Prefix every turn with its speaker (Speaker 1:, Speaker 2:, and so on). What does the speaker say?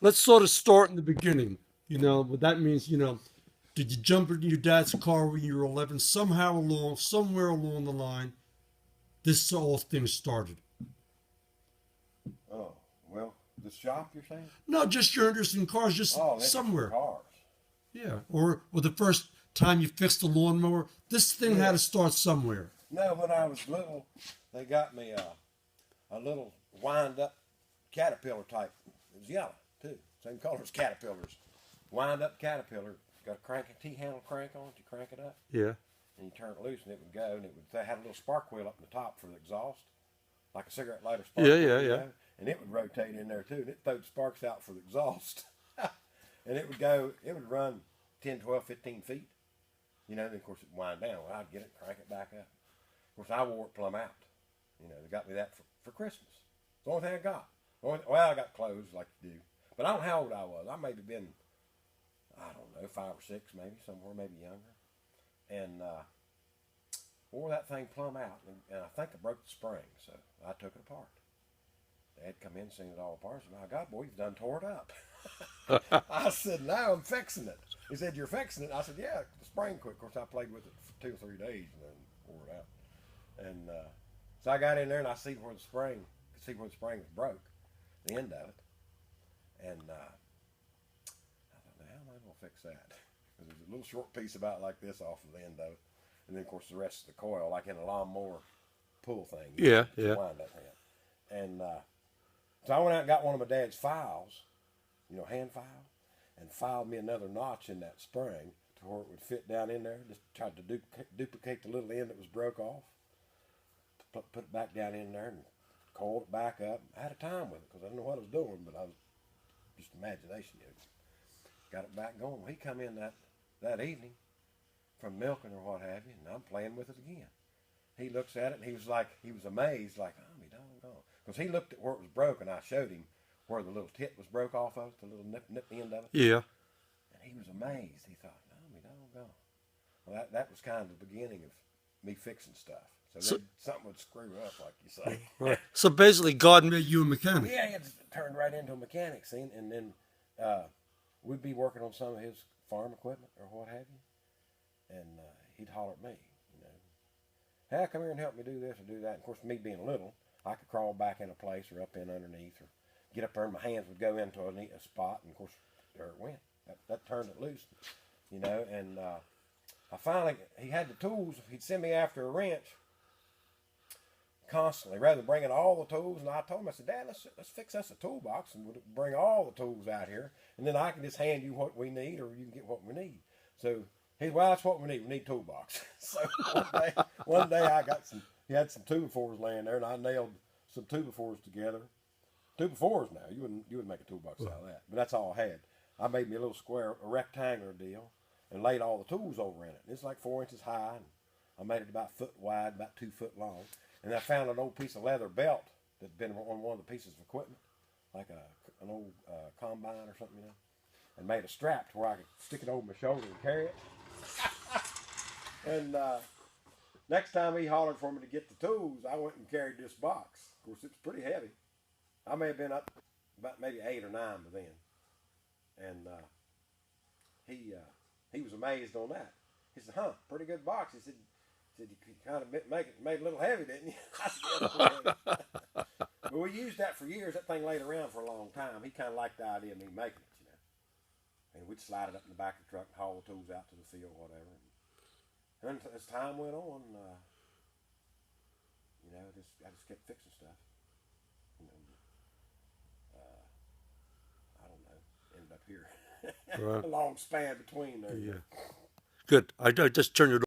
Speaker 1: let's sort of start in the beginning. What that means, did you jump into your dad's car when you were 11? Somewhere along the line, this all things started.
Speaker 2: Oh, well, the shop you're saying?
Speaker 1: No, just your interest in cars, just
Speaker 2: Oh, interest in
Speaker 1: somewhere.
Speaker 2: cars.
Speaker 1: Yeah. Or the first time you fixed a lawnmower. This thing had
Speaker 2: Yeah.
Speaker 1: to start somewhere.
Speaker 2: No, when I was little, they got me a little wind up caterpillar type. It was yellow too, same color as caterpillars. Wind up caterpillar. Got a crank, a T-handle crank on it. You crank it up,
Speaker 1: Yeah.
Speaker 2: and you turn it loose, and it would go. And it would they had a little spark wheel up in the top for the exhaust, like a cigarette lighter spark
Speaker 1: Yeah,
Speaker 2: wheel.
Speaker 1: yeah, yeah.
Speaker 2: And it would rotate in there too, and it throwed sparks out for the exhaust. And it would go. It would run 10, 12, 15 feet. And of course it'd wind down. Well, I'd get it, crank it back up. Of course, I wore it plumb out. They got me that for Christmas. It's the only thing I got. Well, I got clothes like you do. But I don't know how old I was. I may have been, I don't know, 5 or 6 maybe, somewhere, maybe younger. And wore that thing plumb out. And I think I broke the spring, so I took it apart. Dad come in, seen it all apart. I said, my God, boy, you've done tore it up. I said, no, I'm fixing it. He said, you're fixing it? I said, yeah, the spring quit. Of course, I played with it for 2 or 3 days and then wore it out. And so I got in there and I could see where the spring was broke, the end of it. And I thought, now, how am I going to fix that? Because there's a little short piece about like this off of the end of it. And then, of course, the rest of the coil, like in a lawnmower pull thing.
Speaker 1: Yeah, yeah.
Speaker 2: Wind up hand. And so I went out and got one of my dad's files, hand file, and filed me another notch in that spring to where it would fit down in there. Just tried to duplicate the little end that was broke off. Put it back down in there and coiled it back up. I had a time with it because I didn't know what I was doing, but I was just imagination. Got it back going. Well, he come in that evening from milking or what have you, and I'm playing with it again. He looks at it and he was amazed, like, oh, me doggone. Because he looked at where it was broken. I showed him where the little tip was broke off of it, the little nip end of it.
Speaker 1: Yeah.
Speaker 2: And he was amazed. He thought, oh, me doggone. Well, that was kind of the beginning of me fixing stuff. So something would screw up, like you say.
Speaker 1: Right. So basically, God made you a mechanic.
Speaker 2: Yeah, it turned right into a mechanic scene. And then we'd be working on some of his farm equipment or what have you. And he'd holler at me, hey, come here and help me do this or do that. And of course, me being little, I could crawl back in a place or up in underneath or get up there and my hands would go into a spot. And of course, there it went. That turned it loose, And I finally, he had the tools. He'd send me after a wrench constantly, rather than bringing all the tools. And I told him, I said, Dad, let's fix us a toolbox and we'll bring all the tools out here. And then I can just hand you what we need or you can get what we need. So well, that's what we need. We need toolbox. So one day he had some 2x4s laying there, and I nailed some 2x4s together. 2x4s now. You wouldn't make a toolbox out of that. But that's all I had. I made me a little square, a rectangular deal, and laid all the tools over in it. It's like 4 inches high, and I made it about a foot wide, about 2 foot long. And I found an old piece of leather belt that'd been on one of the pieces of equipment, like an old combine or something, and made a strap to where I could stick it over my shoulder and carry it. And next time he hollered for me to get the tools, I went and carried this box. Of course, it was pretty heavy. I may have been up about maybe 8 or 9 by then. And he was amazed on that. He said, pretty good box. He said you kind of made it a little heavy, didn't you? I said, yeah, but we used that for years. That thing laid around for a long time. He kind of liked the idea of me making it, And we'd slide it up in the back of the truck and haul the tools out to the field, whatever. And as time went on, I just kept fixing stuff. I don't know. Ended up here.
Speaker 1: Right.
Speaker 2: A long span between there.
Speaker 1: Yeah. Good. I just turned it